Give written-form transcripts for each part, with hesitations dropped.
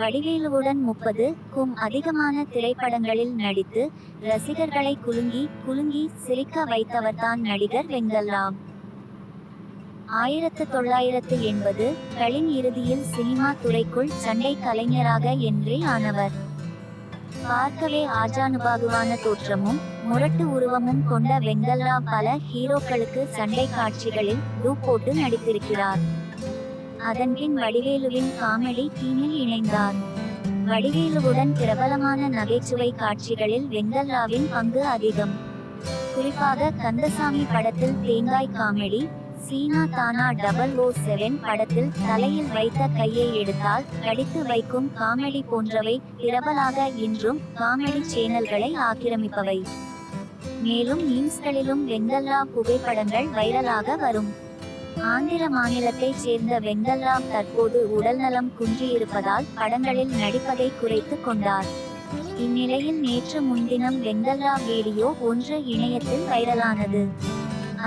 வடிவேலுவுடன் 30க்கும் அதிகமான திரைப்படங்களில் நடித்து ரசிகர்களை குலுங்கி குலுங்கி சிரிக்க வைத்தவர்தான் நடிகர் வெங்கல்ராவ். 1980களின் இறுதியில் சினிமா துறைக்குள் சண்டை கலைஞராக என்ட்ரி ஆனவர். பார்க்கவே ஆஜானுபாகுவான தோற்றமும் முரட்டு உருவமும் கொண்ட வெங்கல்ராவ் பல ஹீரோக்களுக்கு சண்டை காட்சிகளில் போட்டு நடித்திருக்கிறார். அதன்பின் வடிவேலுவின் காமெடி டீமில் இணைந்தார். வடிவேலுவுடன் பிரபலமான நகைச்சுவை காட்சிகளில் வெங்கல்ராவின் பங்கு அதிகம். குறிப்பாக கந்தசாமி படத்தில் தேங்காய் காமெடி, சீனா தானா 007 படத்தில் தலையில் வைத்த கையை எடுத்தால் கடித்து வைக்கும் காமெடி போன்றவை பிரபலாக இன்றும் காமெடி சேனல்களை ஆக்கிரமிப்பவை. மேலும் மீம்ஸ்களிலும் வெங்கல்ராவ் புகைப்படங்கள் வைரலாக வரும். ஆந்திர மாநிலத்தைச் சேர்ந்த வெங்கல்ராவ் தற்போது உடல்நலம் குன்றியிருப்பதால் படங்களில் நடிப்பதை குறைத்து கொண்டார். இந்நிலையில் நேற்று முன்தினம் வெங்கல்ராவ் வீடியோ ஒன்று இணையத்தில் வைரலானது.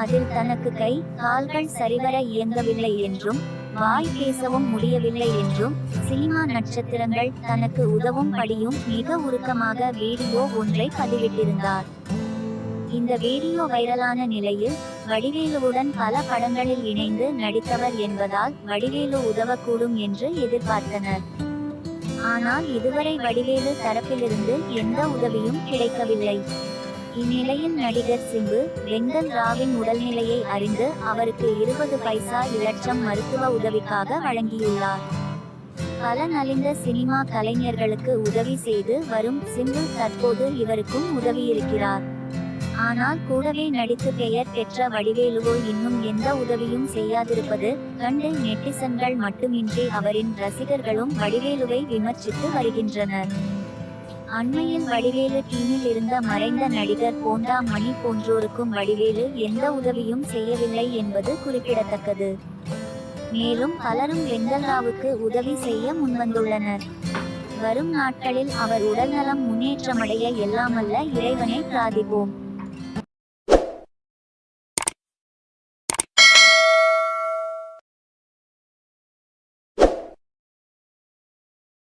அதில் தனக்கு கை கால்கள் சரிவர இயங்கவில்லை என்றும் வாய் பேசவும் முடியவில்லை என்றும் சினிமா நட்சத்திரங்கள் தனக்கு உதவும் படியும் மிக உருக்கமாக வீடியோ ஒன்றை பதிவிட்டிருந்தார். இந்த வீடியோ வைரலான நிலையில் வடிவேலுவுடன் பல படங்களில் இணைந்து நடித்தவர் என்பதால் வடிவேலு உதவக்கூடும் என்று எதிர்பார்த்தனர். ஆனால் இதுவரை வடிவேலு தரப்பிலிருந்து எந்த உதவியும் கிடைக்கவில்லை. இந்நிலையில் நடிகர் சிம்பு வெங்கல்ராவின் உடல்நிலையை அறிந்து அவருக்கு 20 பைசா இலட்சம் மருத்துவ உதவிக்காக வழங்கியுள்ளார். பல நலிந்த சினிமா கலைஞர்களுக்கு உதவி செய்து வரும் சிம்பு தற்போது இவருக்கும் உதவியிருக்கிறார். ஆனால் கூடவே நடித்து பெயர் பெற்ற வடிவேலுவோ இன்னும் எந்த உதவியும் செய்யாதிருப்பது கண்டு நெட்டிசன்கள் மட்டுமின்றி அவரின் ரசிகர்களும் வடிவேலுவை விமர்சித்து வருகின்றனர். அண்மையில் வடிவேலு டீமில் இருந்த மறைந்த நடிகர் போண்டா மணி போன்றோருக்கும் வடிவேலு எந்த உதவியும் செய்யவில்லை என்பது குறிப்பிடத்தக்கது. மேலும் பலரும் வெங்கல்ராவுக்கு உதவி செய்ய முன்வந்துள்ளனர். வரும் நாட்களில் அவர் உடல்நலம் முன்னேற்றமடைய எல்லாமல்ல இறைவனை பிரார்த்திப்போம்.